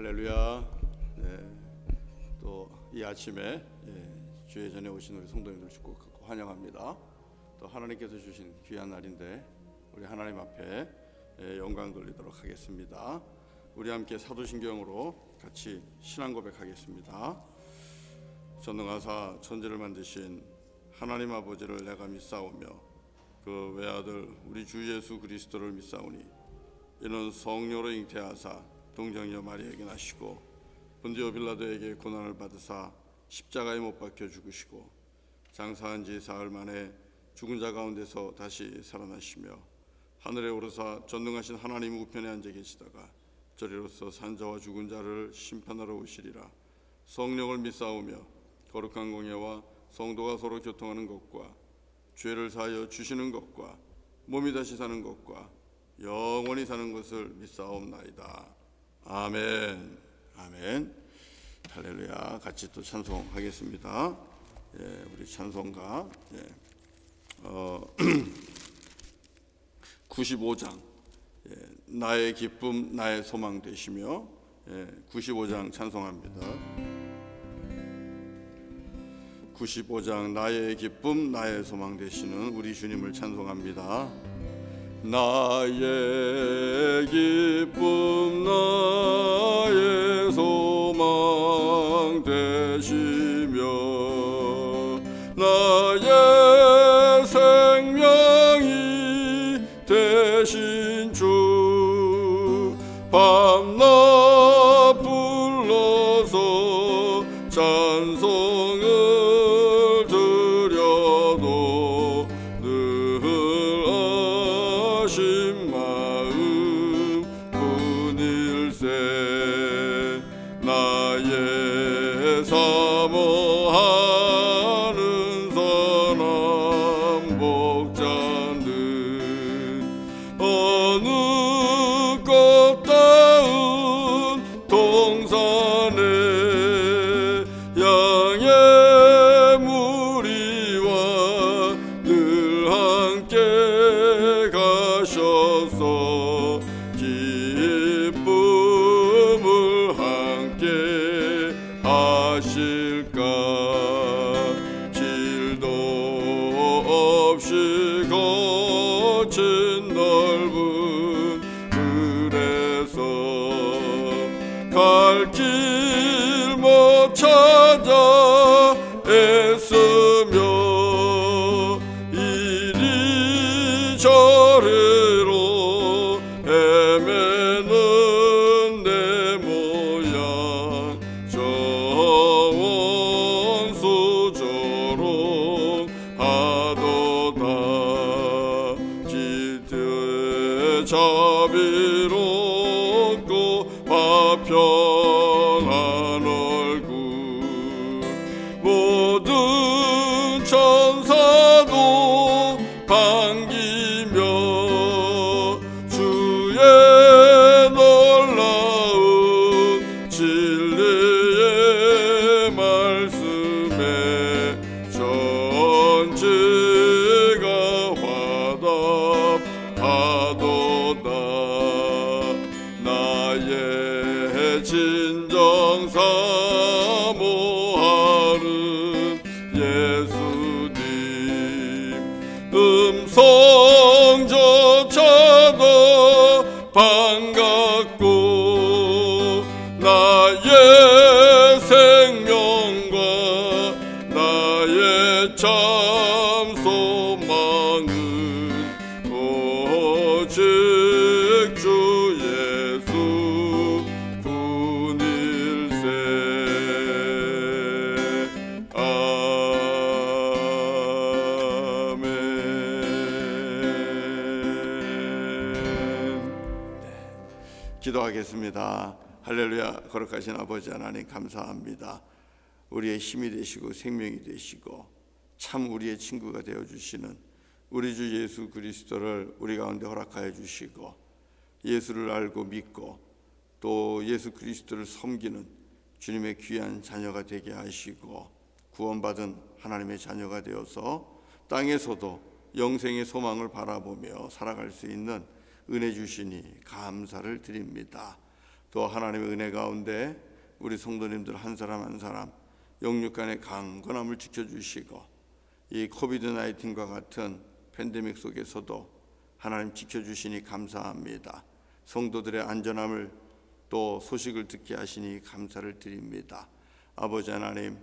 할렐루야. 또 이 아침에 주의 전에 오신 우리 성도님들 축복하고 환영합니다. 또 하나님께서 주신 귀한 날인데 우리 하나님 앞에 영광 돌리도록 하겠습니다. 우리 함께 사도신경으로 같이 신앙 고백하겠습니다. 전능하사 천지를 만드신 하나님 아버지를 내가 믿사오며 그 외아들 우리 주 예수 그리스도를 믿사오니 이는 성령으로 잉태하사 동정녀 마리아에게 나시고 본디오 빌라도에게 고난을 받으사 십자가에 못 박혀 죽으시고 장사한 지 사흘 만에 죽은 자 가운데서 다시 살아나시며 하늘에 오르사 전능하신 하나님 우편에 앉아 계시다가 저리로서 산자와 죽은 자를 심판하러 오시리라. 성령을 믿사오며 거룩한 공예와 성도가 서로 교통하는 것과 죄를 사하여 주시는 것과 몸이 다시 사는 것과 영원히 사는 것을 믿사옵나이다. 아멘. 아멘. 할렐루야. 같이 또 찬송하겠습니다. 우리 찬송가 95장 나의 기쁨 나의 소망 되시며 95장 찬송합니다. 95장 나의 기쁨 나의 소망 되시는 우리 주님을 찬송합니다. 나의 기쁨 나의 소망 되시며 나의 생명이 되신 주 밤낮 불러서 찬송을 드려도 늘 아신 마음 뿐일세. 나의 사모하는 선한 복자는 어느 꽃다운 동산에 양의 무리와 늘 함께 가셔서 기쁨을 함께 하실까. 길도 없이 거친 넓은 들에서 갈 길 못 찾아 애쓰며 이리저리로 헤매는 내 모양 저원수조롱 하도다. 기대 자비롭고 화평한 얼굴 모든 천사도 반기며 주의 놀라운 진리의 말씀에 전체가 화답하도다. 나의 진정 사모하는 예수님 음성조차도 반갑고 나의 생명과 나의 참 소망은 오직 주 예수 뿐일세. 기도하겠습니다. 할렐루야. 거룩하신 아버지 하나님 감사합니다. 우리의 힘이 되시고 생명이 되시고 참 우리의 친구가 되어주시는 우리 주 예수 그리스도를 우리 가운데 허락하여 주시고 예수를 알고 믿고 또 예수 그리스도를 섬기는 주님의 귀한 자녀가 되게 하시고 구원받은 하나님의 자녀가 되어서 땅에서도 영생의 소망을 바라보며 살아갈 수 있는 은혜 주시니 감사를 드립니다. 또 하나님의 은혜 가운데 우리 성도님들 한 사람 한 사람 영육간의 강건함을 지켜주시고 이 코비드 19과 같은 팬데믹 속에서도 하나님 지켜주시니 감사합니다. 성도들의 안전함을 또 소식을 듣게 하시니 감사를 드립니다. 아버지 하나님,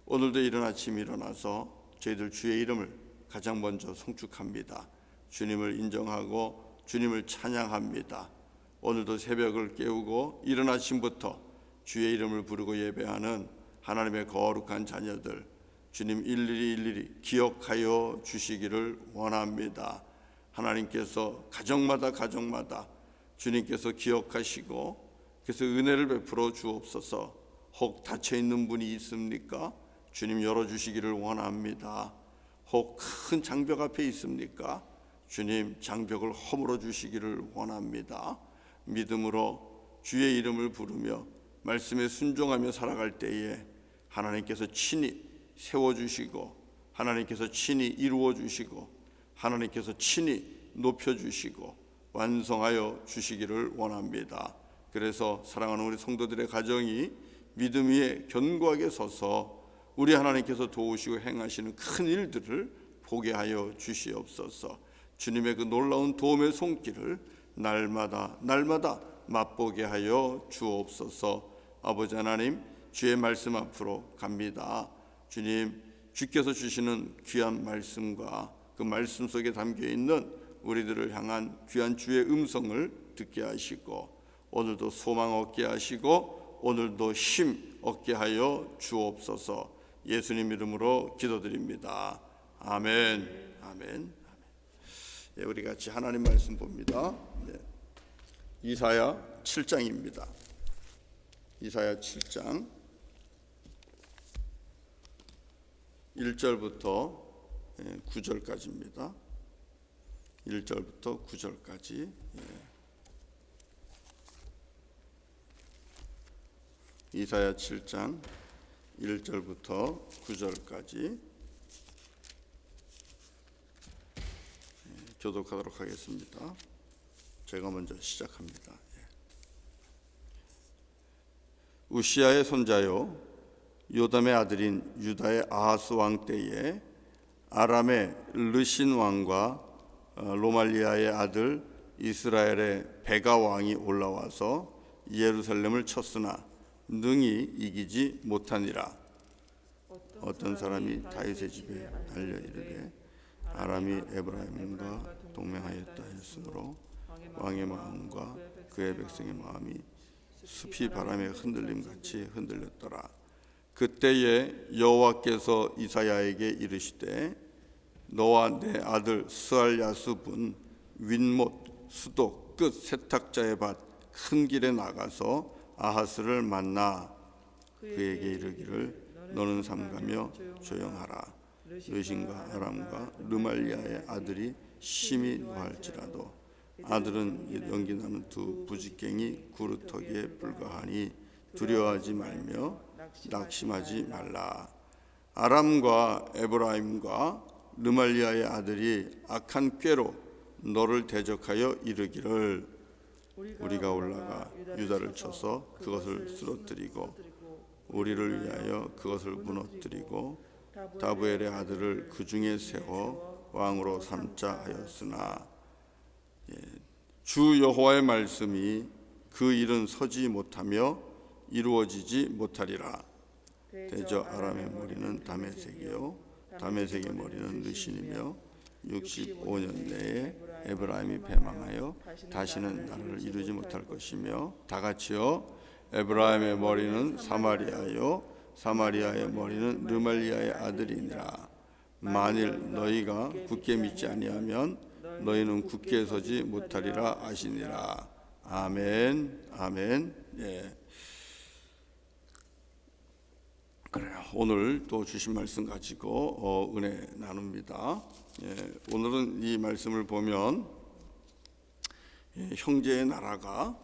오늘도 이른 아침 일어나서 저희들 주의 이름을 가장 먼저 송축합니다. 주님을 인정하고 주님을 찬양합니다. 오늘도 새벽을 깨우고 이른 아침부터 주의 이름을 부르고 예배하는 하나님의 거룩한 자녀들, 주님 일일이 기억하여 주시기를 원합니다. 하나님께서 가정마다 주님께서 기억하시고 그래서 은혜를 베풀어 주옵소서. 혹 닫혀있는 분이 있습니까? 주님 열어주시기를 원합니다. 혹 큰 장벽 앞에 있습니까? 주님 장벽을 허물어 주시기를 원합니다. 믿음으로 주의 이름을 부르며 말씀에 순종하며 살아갈 때에 하나님께서 친히 세워주시고 하나님께서 친히 이루어주시고 하나님께서 친히 높여주시고 완성하여 주시기를 원합니다. 그래서 사랑하는 우리 성도들의 가정이 믿음 위에 견고하게 서서 우리 하나님께서 도우시고 행하시는 큰 일들을 보게 하여 주시옵소서. 주님의 그 놀라운 도움의 손길을 날마다 맛보게 하여 주옵소서. 아버지 하나님, 주의 말씀 앞으로 갑니다. 주님, 주께서 주시는 귀한 말씀과 그 말씀 속에 담겨있는 우리들을 향한 귀한 주의 음성을 듣게 하시고 오늘도 소망 얻게 하시고 오늘도 힘 얻게 하여 주옵소서. 예수님 이름으로 기도드립니다. 아멘. 아멘. 예, 우리 같이 하나님 말씀 봅니다. 네. 이사야 7장입니다. 이사야 7장 1절부터 9절까지입니다. 1절부터 9절까지. 이사야 7장 1절부터 9절까지 교독하도록 하겠습니다. 제가 먼저 시작합니다. 우시아의 손자요 요담의 아들인 유다의 아하스 왕 때에 아람의 르신 왕과 로말리아의 아들 이스라엘의 베가 왕이 올라와서 예루살렘을 쳤으나 능히 이기지 못하니라. 어떤 사람이 다윗의 집에 달려 이르되 아람이 에브라임과 동맹하였다 했으므로 왕의 마음과 그의 백성의 마음이 숲이 바람에 흔들림같이 흔들렸더라. 그때에 여호와께서 이사야에게 이르시되 너와 내 아들 스알야습은 윗못 수도 끝 세탁자의 밭 큰 길에 나가서 아하스를 만나 그에게 이르기를 너는 삼가며 조용하라. 르신과 아람과 르말리아의 아들이 심히 노할지라도 아들은 연기나는 두 부지깽이 구루터기에 불과하니 두려워하지 말며 낙심하지 말라. 아람과 에브라임과 르말리아의 아들이 악한 꾀로 너를 대적하여 이르기를 우리가 올라가 유다를 쳐서 그것을 쓰러뜨리고 우리를 위하여 그것을 무너뜨리고 다부엘의 아들을 그 중에 세워 왕으로 삼자 하였으나 주 여호와의 말씀이 그 일은 서지 못하며 이루어지지 못하리라. 대저 아람의 머리는 다메섹이요 다메섹의 머리는 르신이며 65년 내에 에브라임이 패망하여 다시는 나라를 이루지 못할 것이며 다 같이요 에브라임의 머리는 사마리아요 사마리아의 머리는 르말리아의 아들이니라. 만일 너희가 굳게 믿지 아니하면 너희는 굳게 서지 못하리라 하시니라. 아멘. 아멘. 예. 그래요. 오늘 또 주신 말씀 가지고 은혜 나눕니다. 예, 오늘은 이 말씀을 보면 형제의 나라가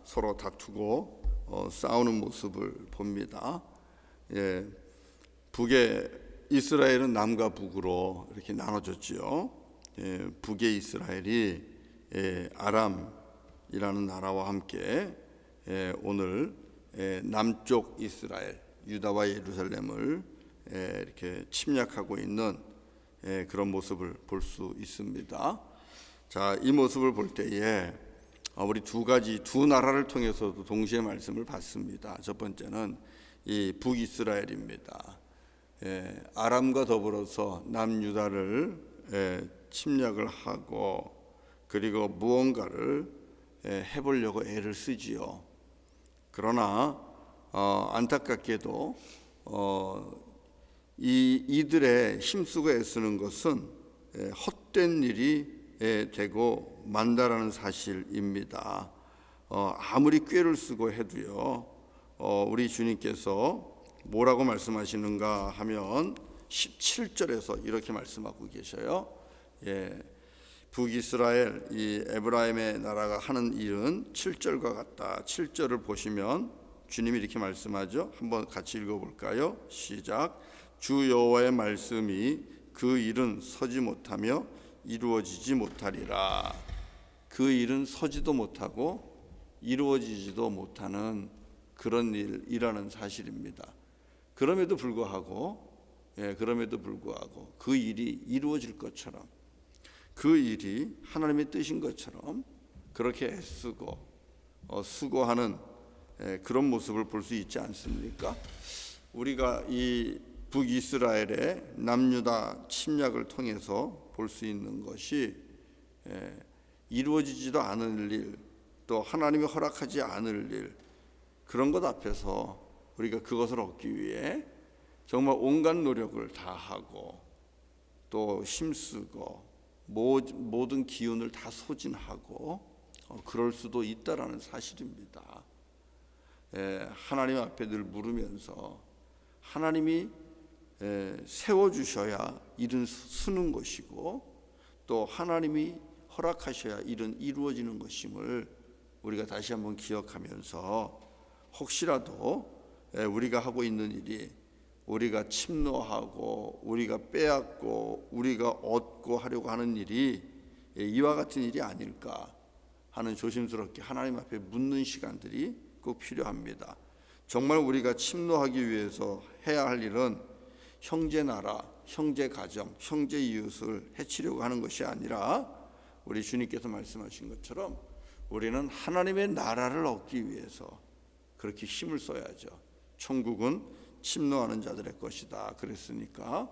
서로 다투고 싸우는 모습을 봅니다. 북의 이스라엘은 남과 북으로 이렇게 나눠졌지요. 북의 이스라엘이 아람 이라는 나라와 함께 오늘 남쪽 이스라엘, 유다와 예루살렘을 이렇게 침략하고 있는 그런 모습을 볼 수 있습니다. 자, 이 모습을 볼 때에 우리 두 나라를 통해서도 동시에 말씀을 받습니다. 첫 번째는 이 북이스라엘입니다. 아람과 더불어서 남유다를 침략을 하고 그리고 무언가를 해보려고 애를 쓰지요. 그러나 안타깝게도 이들의 힘쓰고 애쓰는 것은 헛된 일이 되고 만다라는 사실입니다. 아무리 꾀를 쓰고 해도요, 우리 주님께서 뭐라고 말씀하시는가 하면 17절에서 이렇게 말씀하고 계셔요. 북이스라엘 이 에브라임의 나라가 하는 일은 7절과 같다. 7절을 보시면 주님이 이렇게 말씀하죠. 한번 같이 읽어볼까요? 시작. 주 여호와의 말씀이 그 일은 서지 못하며 이루어지지 못하리라. 그 일은 서지도 못하고 이루어지지도 못하는 그런 일이라는 사실입니다. 그럼에도 불구하고 그 일이 이루어질 것처럼, 그 일이 하나님의 뜻인 것처럼 그렇게 애쓰고 수고하는 그런 모습을 볼 수 있지 않습니까? 우리가 이 북이스라엘의 남유다 침략을 통해서 볼 수 있는 것이 이루어지지도 않을 일, 또 하나님이 허락하지 않을 일, 그런 것 앞에서 우리가 그것을 얻기 위해 정말 온갖 노력을 다하고 또 힘쓰고 모든 기운을 다 소진하고 그럴 수도 있다라는 사실입니다. 하나님 앞에 늘 물으면서 하나님이 세워주셔야 일은 서는 것이고 또 하나님이 허락하셔야 일은 이루어지는 것임을 우리가 다시 한번 기억하면서 혹시라도 우리가 하고 있는 일이 우리가 침노하고 우리가 빼앗고 우리가 얻고 하려고 하는 일이 이와 같은 일이 아닐까 하는 조심스럽게 하나님 앞에 묻는 시간들이 꼭 필요합니다. 정말 우리가 침노하기 위해서 해야 할 일은 형제 나라, 형제 가정, 형제 이웃을 해치려고 하는 것이 아니라 우리 주님께서 말씀하신 것처럼 우리는 하나님의 나라를 얻기 위해서 그렇게 힘을 써야죠. 천국은 침노하는 자들의 것이다. 그랬으니까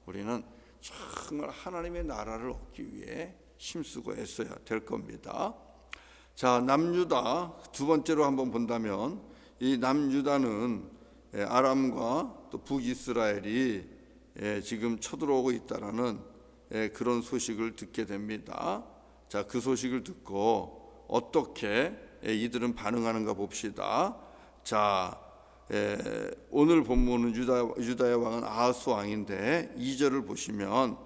우리는 정말 하나님의 나라를 얻기 위해 힘쓰고 애써야 될 겁니다. 자, 남유다 두 번째로 한번 본다면 이 남유다는 아람과 또 북이스라엘이 지금 쳐들어오고 있다라는 그런 소식을 듣게 됩니다. 자, 그 소식을 듣고 어떻게 이들은 반응하는가 봅시다. 자, 오늘 본문은 유다의 왕은 아하스 왕인데 2절을 보시면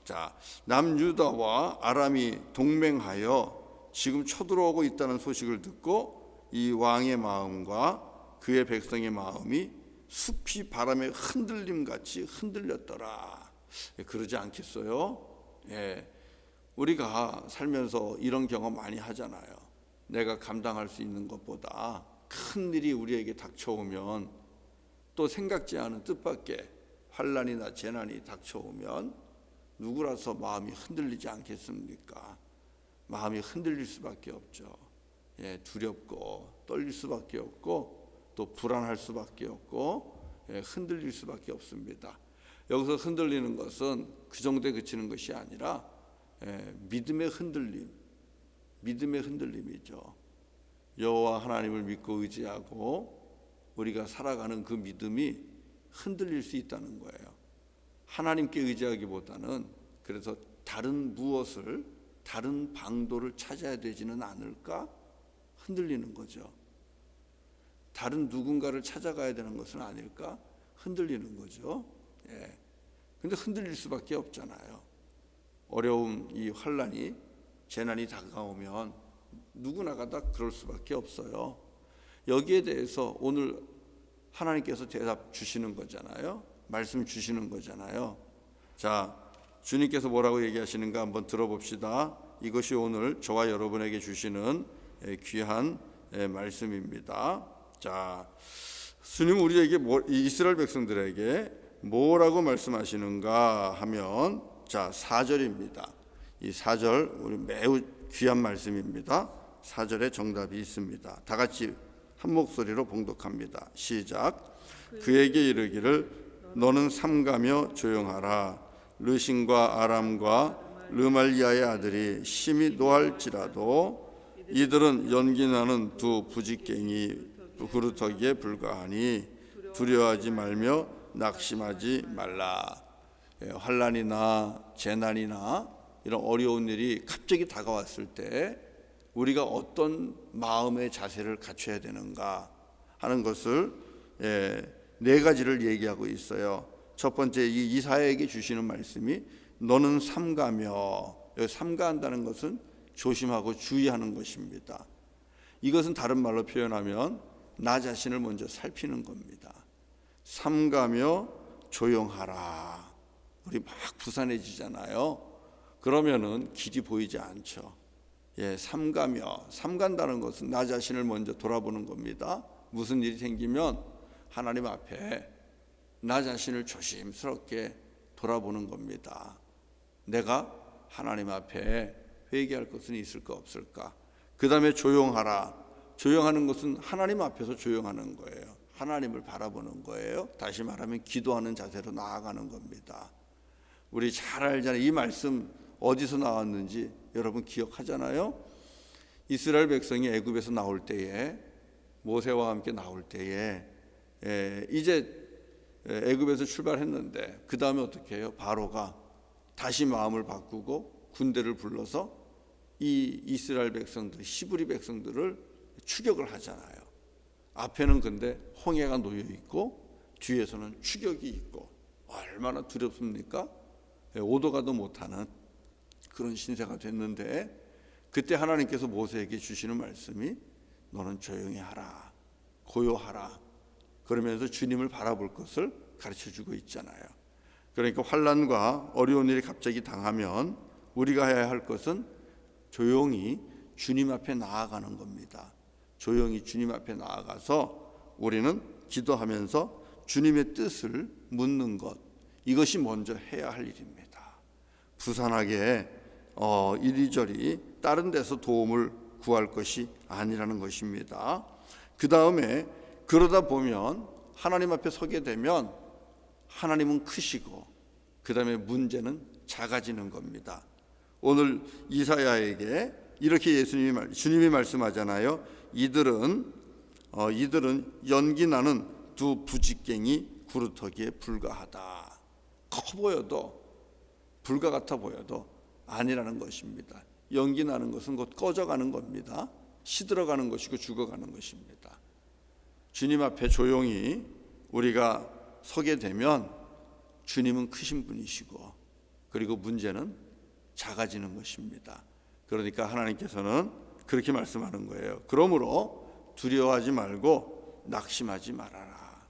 자, 남유다와 아람이 동맹하여 지금 쳐들어오고 있다는 소식을 듣고 이 왕의 마음과 그의 백성의 마음이 숲이 바람에 흔들림같이 흔들렸더라. 그러지 않겠어요? 우리가 살면서 이런 경험 많이 하잖아요. 내가 감당할 수 있는 것보다 큰 일이 우리에게 닥쳐오면 또 생각지 않은 뜻밖의 환난이나 재난이 닥쳐오면 누구라서 마음이 흔들리지 않겠습니까? 마음이 흔들릴 수밖에 없죠. 두렵고 떨릴 수밖에 없고 또 불안할 수밖에 없고 흔들릴 수밖에 없습니다. 여기서 흔들리는 것은 그 정도에 그치는 것이 아니라 믿음의 흔들림이죠. 여호와 하나님을 믿고 의지하고 우리가 살아가는 그 믿음이 흔들릴 수 있다는 거예요. 하나님께 의지하기보다는 그래서 다른 무엇을 다른 방도를 찾아야 되지는 않을까 흔들리는 거죠. 다른 누군가를 찾아가야 되는 것은 아닐까 흔들리는 거죠. 근데 흔들릴 수밖에 없잖아요. 어려움, 이 환난이 재난이 다가오면 누구나가 다 그럴 수밖에 없어요. 여기에 대해서 오늘 하나님께서 대답 주시는 거잖아요. 말씀 주시는 거잖아요. 자, 주님께서 뭐라고 얘기하시는가 한번 들어봅시다. 이것이 오늘 저와 여러분에게 주시는 귀한 말씀입니다. 자, 주님 우리에게 이스라엘 백성들에게 뭐라고 말씀하시는가 하면 자 4절입니다. 이 4절 우리 매우 귀한 말씀입니다. 4절에 정답이 있습니다. 다 같이 한 목소리로 봉독합니다. 시작. 그에게 이르기를 너는 삼가며 조용하라. 르신과 아람과 르말리아의 아들이 심히 노할지라도 이들은 연기나는 두 부직갱이 그루터기에 불과하니 두려워하지 말며 낙심하지 말라. 환난이나 재난이나 이런 어려운 일이 갑자기 다가왔을 때 우리가 어떤 마음의 자세를 갖춰야 되는가 하는 것을 네 가지를 얘기하고 있어요. 첫 번째 이 이사야에게 주시는 말씀이 너는 삼가며, 여기 삼가한다는 것은 조심하고 주의하는 것입니다. 이것은 다른 말로 표현하면 나 자신을 먼저 살피는 겁니다. 삼가며 조용하라. 우리 막 부산해지잖아요. 그러면은 길이 보이지 않죠. 삼간다는 것은 나 자신을 먼저 돌아보는 겁니다. 무슨 일이 생기면 하나님 앞에 나 자신을 조심스럽게 돌아보는 겁니다. 내가 하나님 앞에 회개할 것은 있을까 없을까. 그 다음에 조용하라. 조용하는 것은 하나님 앞에서 조용하는 거예요. 하나님을 바라보는 거예요. 다시 말하면 기도하는 자세로 나아가는 겁니다. 우리 잘 알잖아요. 이 말씀 어디서 나왔는지 여러분 기억하잖아요. 이스라엘 백성이 애굽에서 나올 때에 모세와 함께 나올 때에 이제 애굽에서 출발했는데 그 다음에 어떻게 해요? 바로가 다시 마음을 바꾸고 군대를 불러서 이 이스라엘 백성들, 히브리 백성들을 추격을 하잖아요. 앞에는 근데 홍해가 놓여 있고 뒤에서는 추격이 있고 얼마나 두렵습니까? 오도 가도 못하는 그런 신세가 됐는데 그때 하나님께서 모세에게 주시는 말씀이 너는 조용히 하라, 고요하라. 그러면서 주님을 바라볼 것을 가르쳐주고 있잖아요. 그러니까 환난과 어려운 일이 갑자기 당하면 우리가 해야 할 것은 조용히 주님 앞에 나아가는 겁니다. 조용히 주님 앞에 나아가서 우리는 기도하면서 주님의 뜻을 묻는 것, 이것이 먼저 해야 할 일입니다. 부산하게 이리저리 다른 데서 도움을 구할 것이 아니라는 것입니다. 그 다음에 그러다 보면 하나님 앞에 서게 되면 하나님은 크시고 그 다음에 문제는 작아지는 겁니다. 오늘 이사야에게 이렇게 주님이 말씀하잖아요. 이들은 연기나는 두 부직갱이 구루터기에 불과하다. 커 보여도 불과 같아 보여도 아니라는 것입니다. 연기나는 것은 곧 꺼져가는 겁니다. 시들어가는 것이고 죽어가는 것입니다. 주님 앞에 조용히 우리가 서게 되면 주님은 크신 분이시고 그리고 문제는 작아지는 것입니다. 그러니까 하나님께서는 그렇게 말씀하는 거예요. 그러므로 두려워하지 말고 낙심하지 말아라.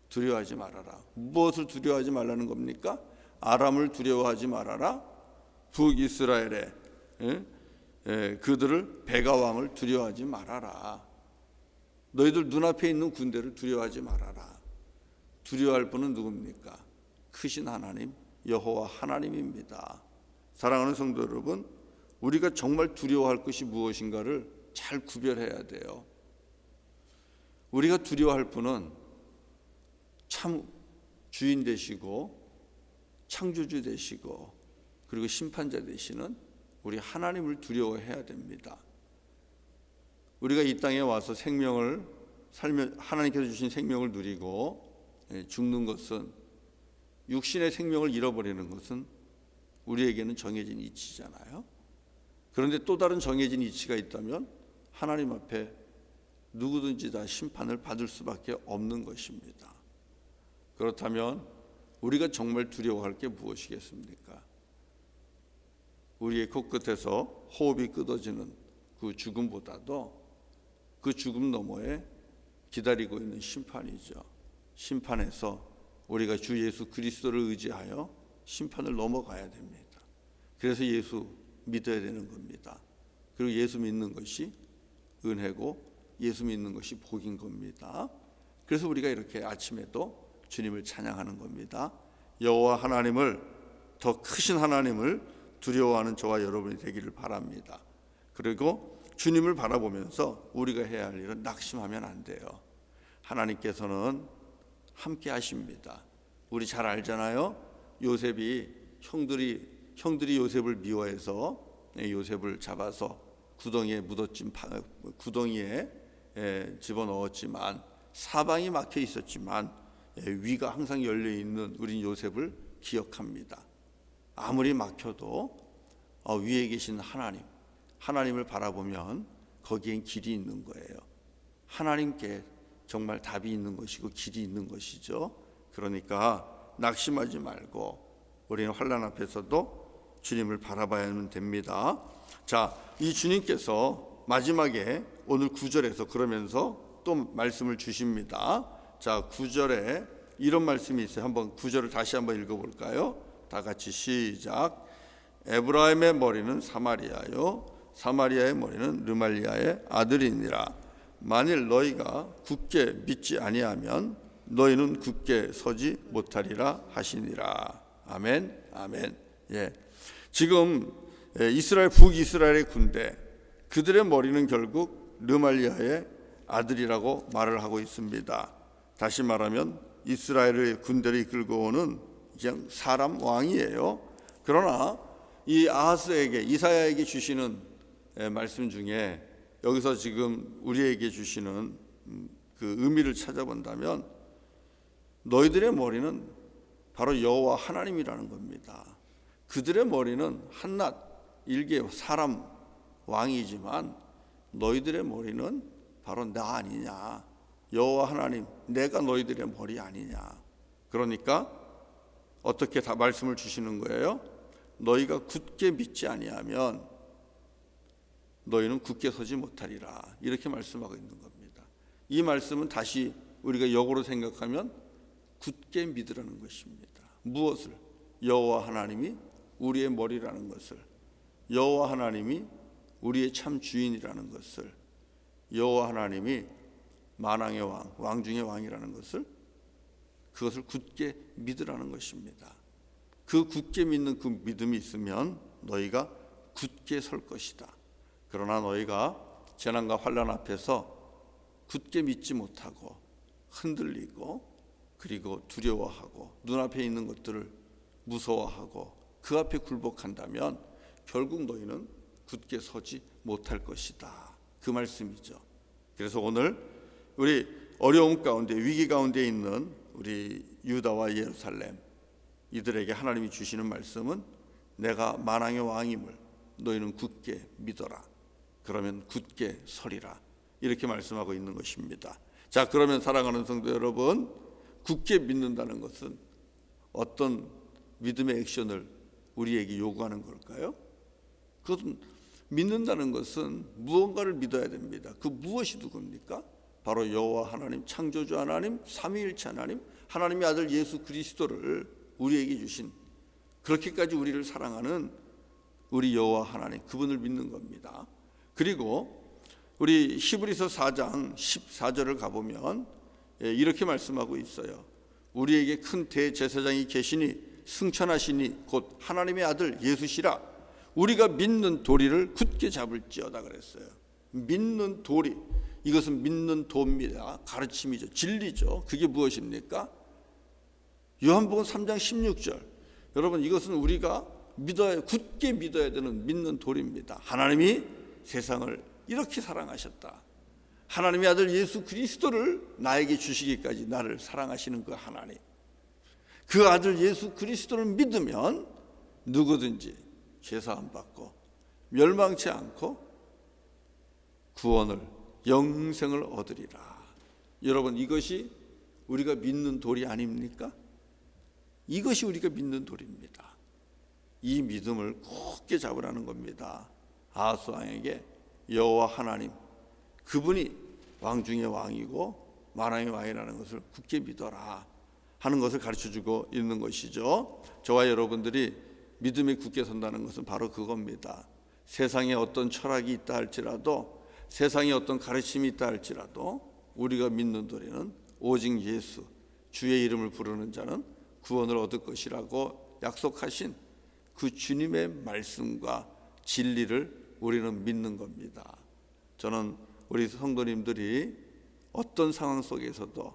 두려워하지 말아라. 무엇을 두려워하지 말라는 겁니까? 아람을 두려워하지 말아라. 북이스라엘의 그들을 베가왕을 두려워하지 말아라. 너희들 눈앞에 있는 군대를 두려워하지 말아라. 두려워할 분은 누굽니까? 크신 하나님, 여호와 하나님입니다. 사랑하는 성도 여러분, 우리가 정말 두려워할 것이 무엇인가를 잘 구별해야 돼요. 우리가 두려워할 분은 참 주인 되시고 창조주 되시고 그리고 심판자 되시는 우리 하나님을 두려워해야 됩니다. 우리가 이 땅에 와서 생명을 살며 하나님께서 주신 생명을 누리고 죽는 것은, 육신의 생명을 잃어버리는 것은 우리에게는 정해진 이치잖아요. 그런데 또 다른 정해진 이치가 있다면 하나님 앞에 누구든지 다 심판을 받을 수밖에 없는 것입니다. 그렇다면 우리가 정말 두려워할 게 무엇이겠습니까? 우리의 코끝에서 호흡이 끊어지는 그 죽음보다도 그 죽음 너머에 기다리고 있는 심판이죠. 심판에서 우리가 주 예수 그리스도를 의지하여 심판을 넘어가야 됩니다. 그래서 예수 믿어야 되는 겁니다. 그리고 예수 믿는 것이 은혜고 예수 믿는 것이 복인 겁니다. 그래서 우리가 이렇게 아침에도 주님을 찬양하는 겁니다. 여호와 하나님을, 더 크신 하나님을 두려워하는 저와 여러분이 되기를 바랍니다. 그리고 주님을 바라보면서 우리가 해야 할 일은 낙심하면 안 돼요. 하나님께서는 함께 하십니다. 우리 잘 알잖아요. 요셉이 형들이 요셉을 미워해서 요셉을 잡아서 구덩이에 집어넣었지만 사방이 막혀 있었지만 위가 항상 열려 있는 우린 요셉을 기억합니다. 아무리 막혀도 위에 계신 하나님을 바라보면 거기엔 길이 있는 거예요. 하나님께 정말 답이 있는 것이고 길이 있는 것이죠. 그러니까 낙심하지 말고 우리는 환난 앞에서도 주님을 바라봐야만 됩니다. 자, 이 주님께서 마지막에 오늘 9절에서 그러면서 또 말씀을 주십니다. 자, 9절에 이런 말씀이 있어요. 한번 9절을 다시 한번 읽어볼까요? 다 같이 시작. 에브라임의 머리는 사마리아요, 사마리아의 머리는 르말리아의 아들이니라. 만일 너희가 굳게 믿지 아니하면 너희는 굳게 서지 못하리라 하시니라. 아멘, 아멘. 예, 지금 이스라엘, 북이스라엘의 군대, 그들의 머리는 결국 르말리아의 아들이라고 말을 하고 있습니다. 다시 말하면 이스라엘의 군대를 이끌고 오는 그냥 사람 왕이에요. 그러나 이 아하스에게, 이사야에게 주시는 말씀 중에 여기서 지금 우리에게 주시는 그 의미를 찾아본다면 너희들의 머리는 바로 여호와 하나님이라는 겁니다. 그들의 머리는 한낱 일개 사람 왕이지만 너희들의 머리는 바로 나 아니냐, 여호와 하나님, 내가 너희들의 머리 아니냐. 그러니까 어떻게 다 말씀을 주시는 거예요? 너희가 굳게 믿지 아니하면 너희는 굳게 서지 못하리라, 이렇게 말씀하고 있는 겁니다. 이 말씀은 다시 우리가 역으로 생각하면 굳게 믿으라는 것입니다. 무엇을? 여호와 하나님이 우리의 머리라는 것을, 여호와 하나님이 우리의 참 주인이라는 것을, 여호와 하나님이 만왕의 왕, 왕 중의 왕이라는 것을, 그것을 굳게 믿으라는 것입니다. 그 굳게 믿는 그 믿음이 있으면 너희가 굳게 설 것이다. 그러나 너희가 재난과 환난 앞에서 굳게 믿지 못하고 흔들리고 그리고 두려워하고 눈앞에 있는 것들을 무서워하고 그 앞에 굴복한다면 결국 너희는 굳게 서지 못할 것이다, 그 말씀이죠. 그래서 오늘 우리 어려움 가운데, 위기 가운데 있는 우리 유다와 예루살렘, 이들에게 하나님이 주시는 말씀은 내가 만왕의 왕임을 너희는 굳게 믿어라. 그러면 굳게 서리라, 이렇게 말씀하고 있는 것입니다. 자, 그러면 사랑하는 성도 여러분, 굳게 믿는다는 것은 어떤 믿음의 액션을 우리에게 요구하는 걸까요? 그것은, 믿는다는 것은 무언가를 믿어야 됩니다. 그 무엇이 누굽니까? 바로 여호와 하나님, 창조주 하나님, 삼위일체 하나님, 하나님의 아들 예수 그리스도를 우리에게 주신, 그렇게까지 우리를 사랑하는 우리 여호와 하나님, 그분을 믿는 겁니다. 그리고 우리 히브리서 4장 14절을 가보면 이렇게 말씀하고 있어요. 우리에게 큰 대제사장이 계시니 승천하시니 곧 하나님의 아들 예수시라. 우리가 믿는 도리를 굳게 잡을지어다 그랬어요. 믿는 도리, 이것은 믿는 도입니다. 가르침이죠, 진리죠. 그게 무엇입니까? 요한복음 3장 16절. 여러분, 이것은 우리가 굳게 믿어야 되는 믿는 도리입니다. 하나님이 세상을 이렇게 사랑하셨다. 하나님의 아들 예수 그리스도를 나에게 주시기까지 나를 사랑하시는 그 하나님, 그 아들 예수 그리스도를 믿으면 누구든지 죄사함 받고 멸망치 않고 구원을, 영생을 얻으리라. 여러분, 이것이 우리가 믿는 도리 아닙니까? 이것이 우리가 믿는 도리입니다. 이 믿음을 굳게 잡으라는 겁니다. 아하스 왕에게 여호와 하나님, 그분이 왕 중의 왕이고 만왕의 왕이라는 것을 굳게 믿어라 하는 것을 가르쳐주고 있는 것이죠. 저와 여러분들이 믿음이 굳게 선다는 것은 바로 그겁니다. 세상에 어떤 철학이 있다 할지라도, 세상에 어떤 가르침이 있다 할지라도 우리가 믿는 도리는 오직 예수, 주의 이름을 부르는 자는 구원을 얻을 것이라고 약속하신 그 주님의 말씀과 진리를 우리는 믿는 겁니다. 저는 우리 성도님들이 어떤 상황 속에서도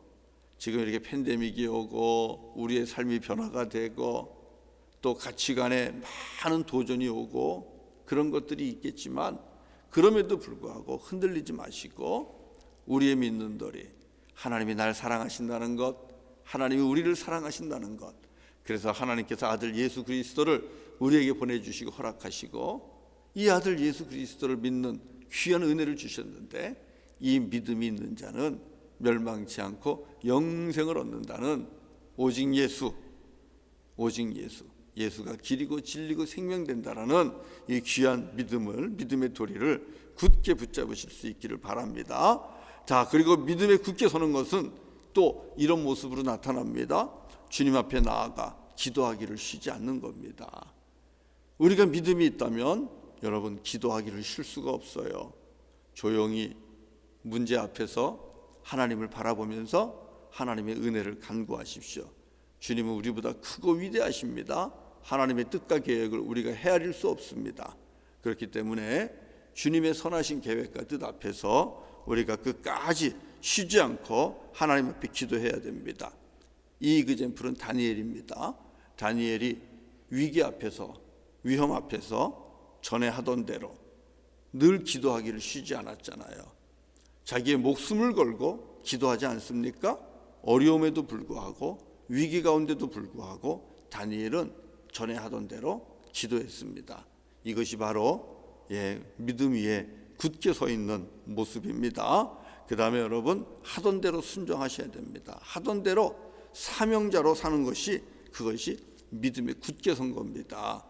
지금 이렇게 팬데믹이 오고 우리의 삶이 변화가 되고 또 가치관에 많은 도전이 오고 그런 것들이 있겠지만 그럼에도 불구하고 흔들리지 마시고 우리의 믿는 도리, 하나님이 날 사랑하신다는 것, 하나님이 우리를 사랑하신다는 것, 그래서 하나님께서 아들 예수 그리스도를 우리에게 보내주시고 허락하시고 이 아들 예수 그리스도를 믿는 귀한 은혜를 주셨는데 이 믿음이 있는 자는 멸망치 않고 영생을 얻는다는 오직 예수, 오직 예수, 예수가 길이고 진리고 생명된다라는 이 귀한 믿음의 도리를 굳게 붙잡으실 수 있기를 바랍니다. 자, 그리고 믿음에 굳게 서는 것은 또 이런 모습으로 나타납니다. 주님 앞에 나아가 기도하기를 쉬지 않는 겁니다. 우리가 믿음이 있다면 여러분 기도하기를 쉴 수가 없어요. 조용히 문제 앞에서 하나님을 바라보면서 하나님의 은혜를 간구하십시오. 주님은 우리보다 크고 위대하십니다. 하나님의 뜻과 계획을 우리가 헤아릴 수 없습니다. 그렇기 때문에 주님의 선하신 계획과 뜻 앞에서 우리가 끝까지 쉬지 않고 하나님 앞에 기도해야 됩니다. 이 이그젬플은 다니엘입니다. 다니엘이 위기 앞에서, 위험 앞에서 전에 하던 대로 늘 기도하기를 쉬지 않았잖아요. 자기의 목숨을 걸고 기도하지 않습니까? 어려움에도 불구하고 위기 가운데도 불구하고 다니엘은 전에 하던 대로 기도했습니다. 이것이 바로 믿음 위에 굳게 서 있는 모습입니다. 그 다음에 여러분 하던 대로 순종하셔야 됩니다. 하던 대로 사명자로 사는 것이 그것이 믿음에 굳게 선 겁니다.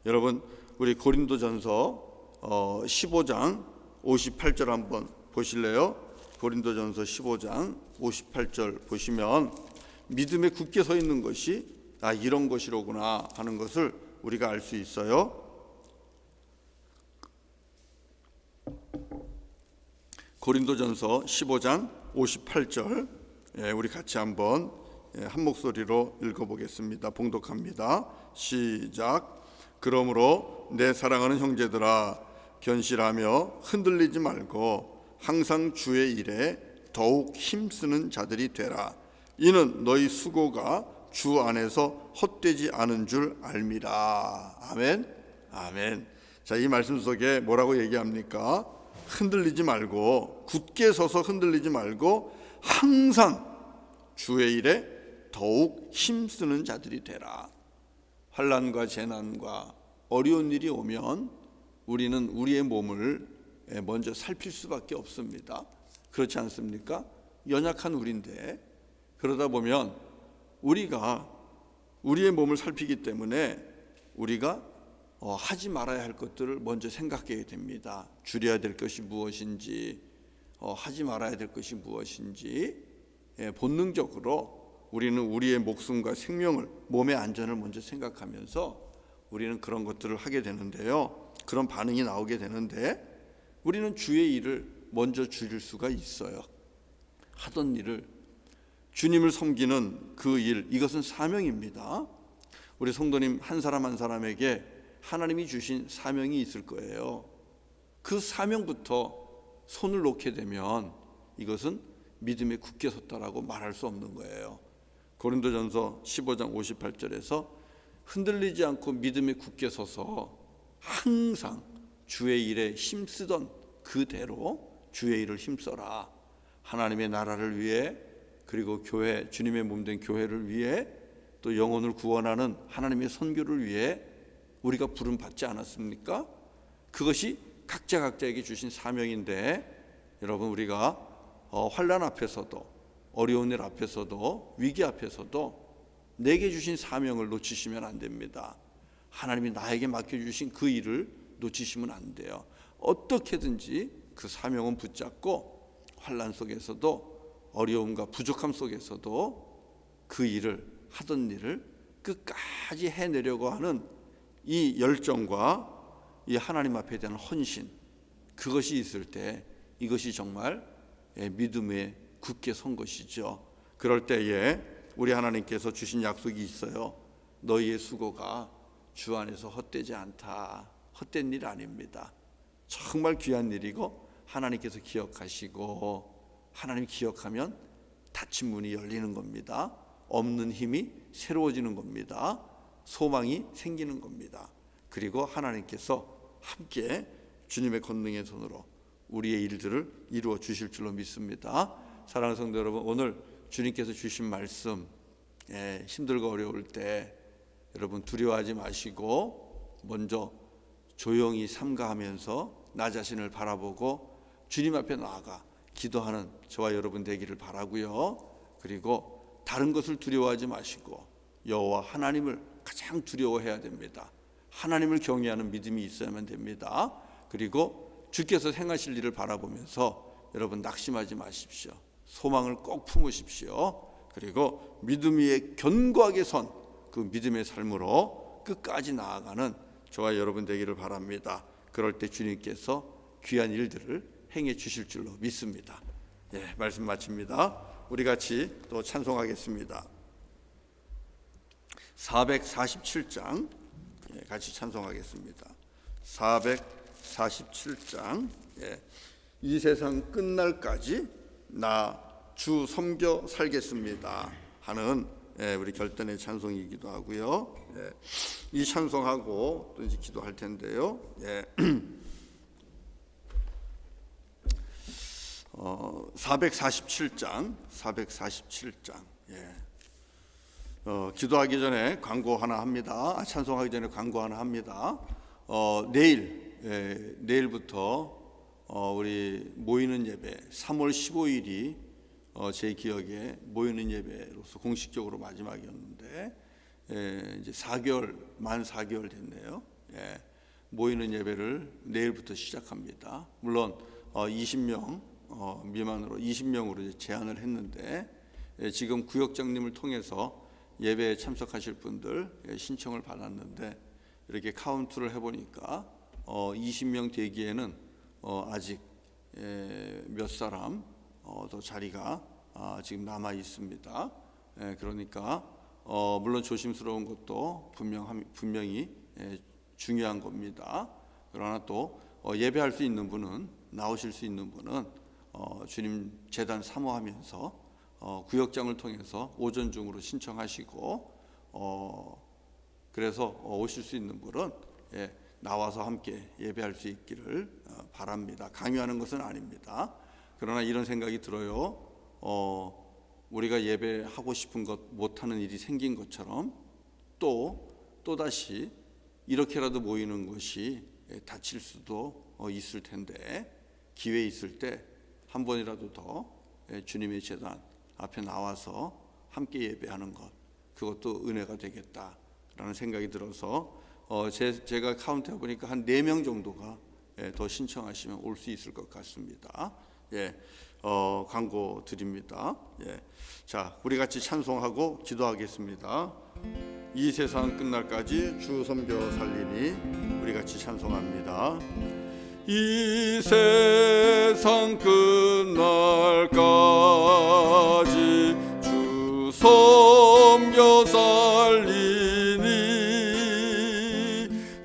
여러분 우리 고린도전서 15장 58절 한번 보실래요? 고린도전서 15장 58절 보시면 믿음에 굳게 서 있는 것이 이런 것이로구나 하는 것을 우리가 알 수 있어요. 고린도전서 15장 58절 우리 같이 한번 한 목소리로 읽어보겠습니다. 봉독합니다. 시작. 그러므로 내 사랑하는 형제들아 견실하며 흔들리지 말고 항상 주의 일에 더욱 힘쓰는 자들이 되라. 이는 너희 수고가 주 안에서 헛되지 않은 줄 알미라. 아멘. 아멘. 자, 이 말씀 속에 뭐라고 얘기합니까? 흔들리지 말고 굳게 서서 흔들리지 말고 항상 주의 일에 더욱 힘쓰는 자들이 되라. 환난과 재난과 어려운 일이 오면 우리는 우리의 몸을 먼저 살필 수밖에 없습니다. 그렇지 않습니까? 연약한 우리인데 그러다 보면 우리가 우리의 몸을 살피기 때문에 우리가 하지 말아야 할 것들을 먼저 생각해야 됩니다. 줄여야 될 것이 무엇인지, 하지 말아야 될 것이 무엇인지 본능적으로 우리는 우리의 목숨과 생명을, 몸의 안전을 먼저 생각하면서 우리는 그런 것들을 하게 되는데요. 그런 반응이 나오게 되는데 우리는 주의 일을 먼저 줄일 수가 있어요. 하던 일을, 주님을 섬기는 그 일, 이것은 사명입니다. 우리 성도님 한 사람 한 사람에게 하나님이 주신 사명이 있을 거예요. 그 사명부터 손을 놓게 되면 이것은 믿음에 굳게 섰다라고 말할 수 없는 거예요. 고린도전서 15장 58절에서 흔들리지 않고 믿음에 굳게 서서 항상 주의 일에 힘쓰던 그대로 주의 일을 힘써라. 하나님의 나라를 위해, 그리고 교회, 주님의 몸된 교회를 위해, 또 영혼을 구원하는 하나님의 선교를 위해 우리가 부름 받지 않았습니까? 그것이 각자에게 주신 사명인데 여러분 우리가 환난 앞에서도 어려운 일 앞에서도 위기 앞에서도 내게 주신 사명을 놓치시면 안 됩니다. 하나님이 나에게 맡겨주신 그 일을 놓치시면 안 돼요. 어떻게든지 그 사명은 붙잡고 환난 속에서도 어려움과 부족함 속에서도 그 일을, 하던 일을 끝까지 해내려고 하는 이 열정과 이 하나님 앞에 대한 헌신, 그것이 있을 때 이것이 정말 믿음에 굳게 선 것이죠. 그럴 때에 우리 하나님께서 주신 약속이 있어요. 너희의 수고가 주 안에서 헛되지 않다. 헛된 일 아닙니다. 정말 귀한 일이고 하나님께서 기억하시고, 하나님 기억하면 닫힌 문이 열리는 겁니다. 없는 힘이 새로워지는 겁니다. 소망이 생기는 겁니다. 그리고 하나님께서 함께 주님의 권능의 손으로 우리의 일들을 이루어 주실 줄로 믿습니다. 사랑하는 성도 여러분, 오늘 주님께서 주신 말씀, 힘들고 어려울 때 여러분 두려워하지 마시고 먼저 조용히 삼가하면서 나 자신을 바라보고 주님 앞에 나아가 기도하는 저와 여러분 되기를 바라고요. 그리고 다른 것을 두려워하지 마시고 여호와 하나님을 가장 두려워해야 됩니다. 하나님을 경외하는 믿음이 있어야만 됩니다. 그리고 주께서 행하실 일을 바라보면서 여러분 낙심하지 마십시오. 소망을 꼭 품으십시오. 그리고 믿음 위에 견고하게 선 그 믿음의 삶으로 끝까지 나아가는 저와 여러분 되기를 바랍니다. 그럴 때 주님께서 귀한 일들을 행해 주실 줄로 믿습니다. 말씀 마칩니다. 우리 같이 또 찬송하겠습니다. 447장 같이 찬송하겠습니다. 447장 이 세상 끝날까지 나 주 섬겨 살겠습니다 하는 우리 결단의 찬송이기도 하고요. 이 찬송하고 또 이제 기도할 텐데요. 447장 기도하기 전에 광고 하나 합니다. 찬송하기 전에 광고 하나 합니다. 내일부터 우리 모이는 예배 3월 15일이 제 기억에 모이는 예배로서 공식적으로 마지막이었는데 이제 만 4개월 됐네요. 모이는 예배를 내일부터 시작합니다. 물론 20명 미만으로 20명으로 제한을 했는데 지금 구역장님을 통해서 예배에 참석하실 분들 신청을 받았는데 이렇게 카운트를 해보니까 20명 되기에는 아직 몇 사람 더 자리가 지금 남아 있습니다. 그러니까 물론 조심스러운 것도 분명히 중요한 겁니다. 그러나 또 예배할 수 있는 분은, 나오실 수 있는 분은 주님 제단 사모하면서 구역장을 통해서 오전 중으로 신청하시고 그래서 오실 수 있는 분은 나와서 함께 예배할 수 있기를 바랍니다. 강요하는 것은 아닙니다. 그러나 이런 생각이 들어요. 우리가 예배하고 싶은 것 못하는 일이 생긴 것처럼 또다시 이렇게라도 모이는 것이 다칠 수도 있을 텐데, 기회 있을 때 한 번이라도 더 주님의 제단 앞에 나와서 함께 예배하는 것, 그것도 은혜가 되겠다라는 생각이 들어서 제가 카운트해 보니까 한 4명 정도가 더 신청하시면 올 수 있을 것 같습니다. 광고 드립니다. 자, 우리 같이 찬송하고 기도하겠습니다. 이 세상 끝날까지 주 섬겨 살리니, 우리 같이 찬송합니다. 이 세상 끝날까지 주 섬겨 살리니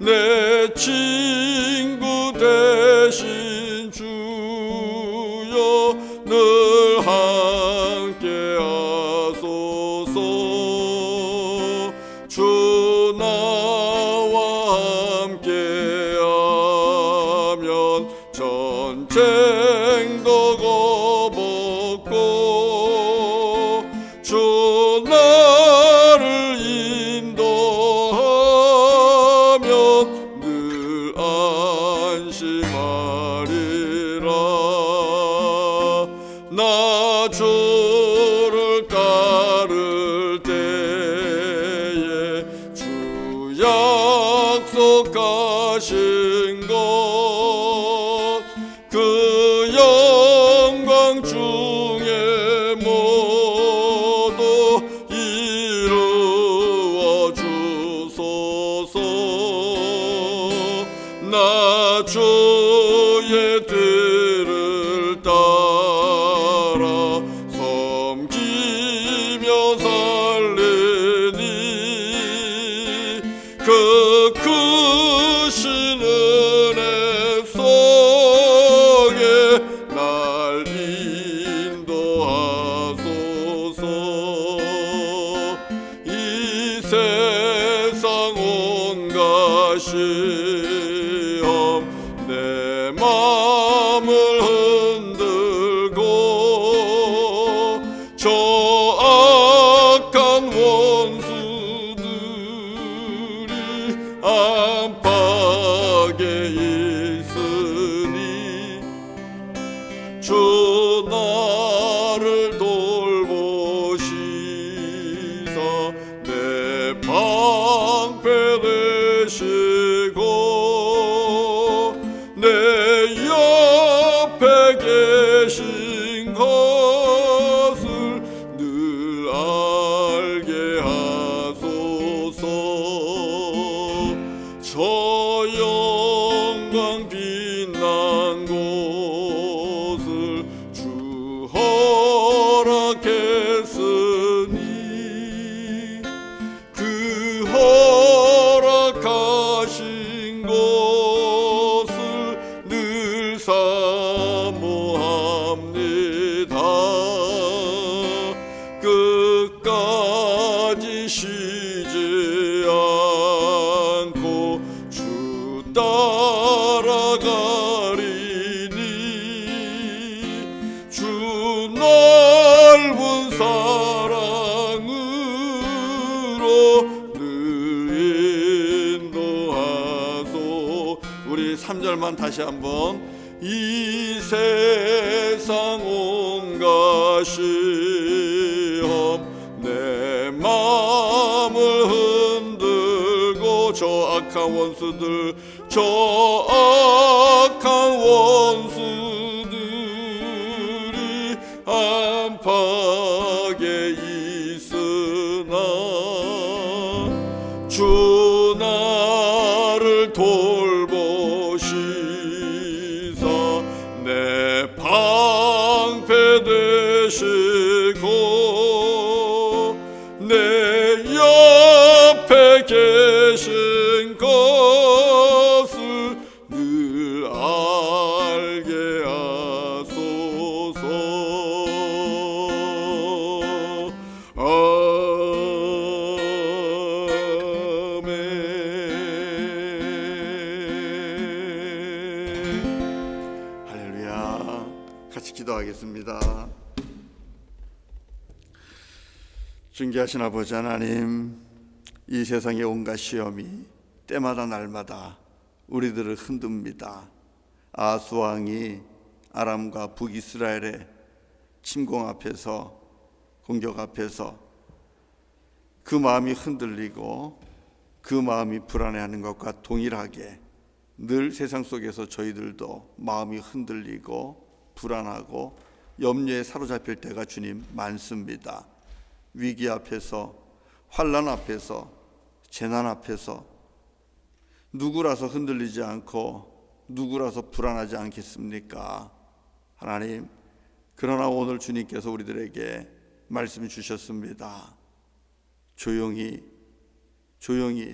내 친구 되신 주여 늘 함께 하소서. 주 나와 함께 하면 전쟁도 거벗고 주 나를 인도하면 늘 안심하리라. 나 주를 따를 때에 주 약속하신 것 그 영광 중에 모두 이루어 주소서. 나 주의 들을 인도하소서. 이 세상 온갖 시험 내 마음을 흔들고 저 악한 원수들이 안팎에 있으니 주 나를 돌보시사 내 방패 되시고 내 옆에 계신 것을 늘 알게 하소서. 저 영광 빛난 곳을 주 허락했으니 그 허락하신 것을 늘 사모합니다. 끝까지 쉬지 않고 주 따라가리니 주 넓은 사랑으로 늘 인도하소. 우리 3절만 다시 한번. 이 세상 온갖 시험 내 마음을 흔들고 저 악한 원수들 저 악한 원수들이 안팎에 있으나 주 나를 돌보시사 내 방패 되시고 내 옆에 계신 것을 늘 알게 하소서. 아멘. 할렐루야. 같이 기도하겠습니다. 존귀하신 아버지 하나님, 이 세상의 온갖 시험이 때마다 날마다 우리들을 흔듭니다. 아하스 왕이 아람과 북이스라엘의 침공 앞에서, 공격 앞에서 그 마음이 흔들리고 그 마음이 불안해하는 것과 동일하게 늘 세상 속에서 저희들도 마음이 흔들리고 불안하고 염려에 사로잡힐 때가 주님 많습니다. 위기 앞에서, 환난 앞에서, 재난 앞에서 누구라서 흔들리지 않고 누구라서 불안하지 않겠습니까? 하나님, 그러나 오늘 주님께서 우리들에게 말씀 주셨습니다. 조용히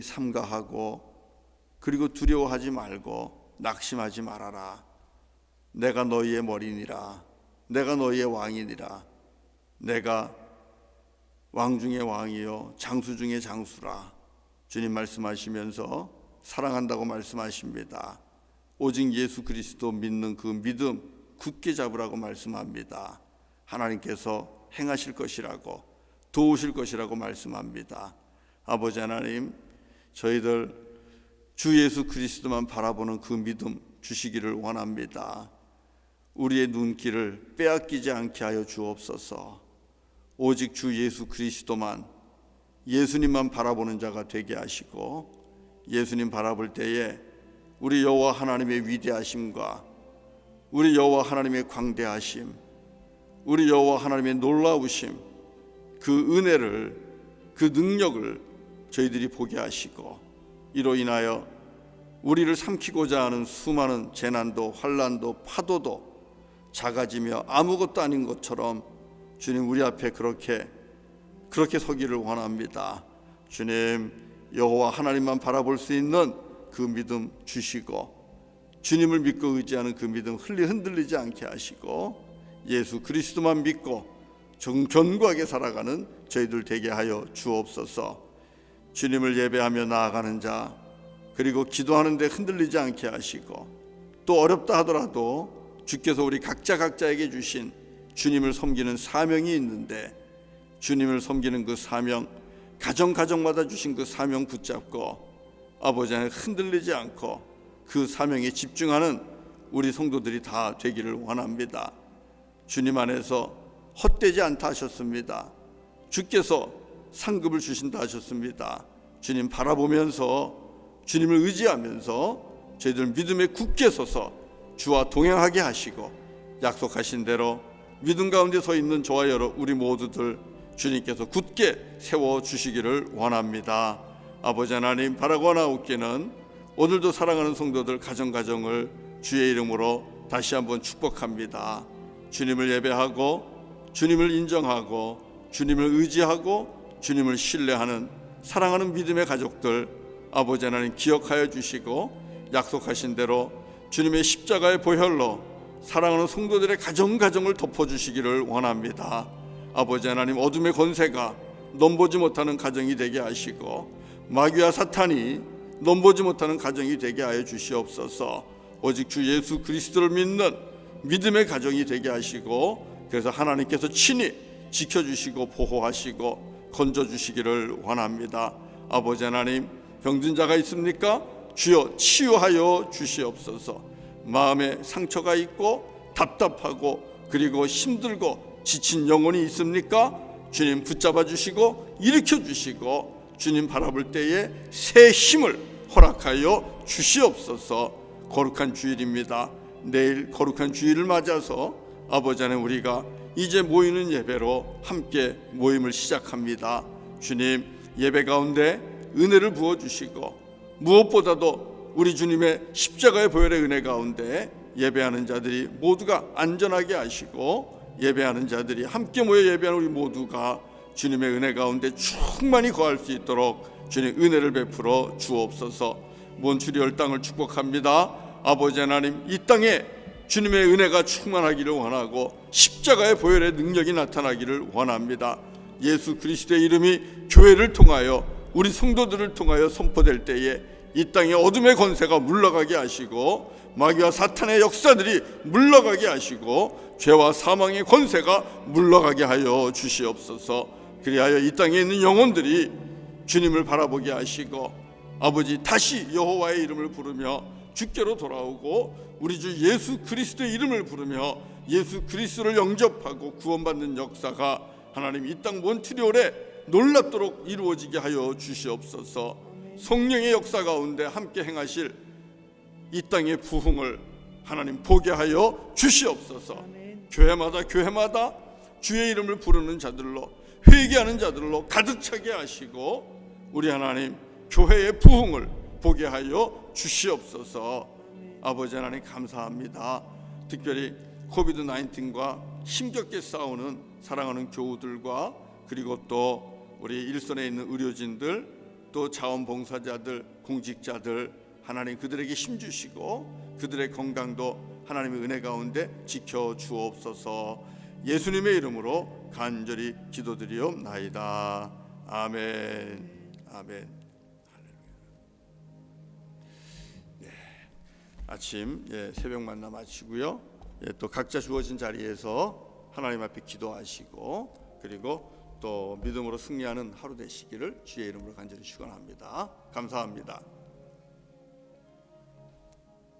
삼가하고 그리고 두려워하지 말고 낙심하지 말아라. 내가 너희의 머리니라. 내가 너희의 왕이니라. 내가 왕 중의 왕이요 장수 중의 장수라. 주님 말씀하시면서 사랑한다고 말씀하십니다. 오직 예수 그리스도 믿는 그 믿음 굳게 잡으라고 말씀합니다. 하나님께서 행하실 것이라고, 도우실 것이라고 말씀합니다. 아버지 하나님, 저희들 주 예수 그리스도만 바라보는 그 믿음 주시기를 원합니다. 우리의 눈길을 빼앗기지 않게 하여 주옵소서. 오직 주 예수 그리스도만, 예수님만 바라보는 자가 되게 하시고, 예수님 바라볼 때에 우리 여호와 하나님의 위대하심과 우리 여호와 하나님의 광대하심, 우리 여호와 하나님의 놀라우심, 그 은혜를, 그 능력을 저희들이 보게 하시고, 이로 인하여 우리를 삼키고자 하는 수많은 재난도 환난도 파도도 작아지며 아무것도 아닌 것처럼 주님 우리 앞에 그렇게 서기를 원합니다. 주님, 여호와 하나님만 바라볼 수 있는 그 믿음 주시고, 주님을 믿고 의지하는 그 믿음 흔들리지 않게 하시고, 예수 그리스도만 믿고 견고하게 살아가는 저희들 되게 하여 주옵소서. 주님을 예배하며 나아가는 자, 그리고 기도하는데 흔들리지 않게 하시고, 또 어렵다 하더라도 주께서 우리 각자에게 주신 주님을 섬기는 사명이 있는데, 주님을 섬기는 그 사명, 가정마다 주신 그 사명 붙잡고 아버지 안에 흔들리지 않고 그 사명에 집중하는 우리 성도들이 다 되기를 원합니다. 주님 안에서 헛되지 않다 하셨습니다. 주께서 상급을 주신다 하셨습니다. 주님 바라보면서, 주님을 의지하면서 저희들 믿음에 굳게 서서 주와 동행하게 하시고, 약속하신 대로 믿음 가운데 서 있는 저와 우리 모두들 주님께서 굳게 세워주시기를 원합니다. 아버지 하나님, 바라고나옵기는 오늘도 사랑하는 성도들 가정을 주의 이름으로 다시 한번 축복합니다. 주님을 예배하고 주님을 인정하고 주님을 의지하고 주님을 신뢰하는 사랑하는 믿음의 가족들, 아버지 하나님 기억하여 주시고, 약속하신 대로 주님의 십자가의 보혈로 사랑하는 성도들의 가정을 덮어주시기를 원합니다. 아버지 하나님, 어둠의 권세가 넘보지 못하는 가정이 되게 하시고, 마귀와 사탄이 넘보지 못하는 가정이 되게 하여 주시옵소서. 오직 주 예수 그리스도를 믿는 믿음의 가정이 되게 하시고, 그래서 하나님께서 친히 지켜주시고 보호하시고 건져주시기를 원합니다. 아버지 하나님, 병든 자가 있습니까? 주여 치유하여 주시옵소서. 마음에 상처가 있고 답답하고 그리고 힘들고 지친 영혼이 있습니까? 주님 붙잡아 주시고 일으켜 주시고, 주님 바라볼 때에 새 힘을 허락하여 주시옵소서. 거룩한 주일입니다. 내일 거룩한 주일을 맞아서 아버지 하나님, 우리가 이제 모이는 예배로 함께 모임을 시작합니다. 주님, 예배 가운데 은혜를 부어주시고, 무엇보다도 우리 주님의 십자가의 보혈의 은혜 가운데 예배하는 자들이 모두가 안전하게 하시고, 예배하는 자들이 함께 모여 예배하는 우리 모두가 주님의 은혜 가운데 충만히 거할 수 있도록 주님 은혜를 베풀어 주옵소서. 몬트리올 땅을 축복합니다. 아버지 하나님, 이 땅에 주님의 은혜가 충만하기를 원하고 십자가의 보혈의 능력이 나타나기를 원합니다. 예수 그리스도의 이름이 교회를 통하여 우리 성도들을 통하여 선포될 때에 이 땅의 어둠의 권세가 물러가게 하시고, 마귀와 사탄의 역사들이 물러가게 하시고, 죄와 사망의 권세가 물러가게 하여 주시옵소서. 그리하여 이 땅에 있는 영혼들이 주님을 바라보게 하시고, 아버지 다시 여호와의 이름을 부르며 주께로 돌아오고, 우리 주 예수 그리스도의 이름을 부르며 예수 그리스도를 영접하고 구원받는 역사가 하나님 이 땅 몬트리올에 놀랍도록 이루어지게 하여 주시옵소서. 성령의 역사 가운데 함께 행하실 이 땅의 부흥을 하나님 보게 하여 주시옵소서. 교회마다 주의 이름을 부르는 자들로, 회개하는 자들로 가득 차게 하시고, 우리 하나님 교회의 부흥을 보게 하여 주시옵소서. 아버지 하나님 감사합니다. 특별히 코비드-19과 힘겹게 싸우는 사랑하는 교우들과, 그리고 또 우리 일선에 있는 의료진들, 또 자원봉사자들, 공직자들, 하나님 그들에게 힘주시고 그들의 건강도 하나님의 은혜 가운데 지켜주옵소서. 예수님의 이름으로 간절히 기도드리옵나이다. 아멘. 아멘. 아침 새벽 만나 마치고요. 또 각자 주어진 자리에서 하나님 앞에 기도하시고, 그리고 또 믿음으로 승리하는 하루 되시기를 주의 이름으로 간절히 축원합니다. 감사합니다.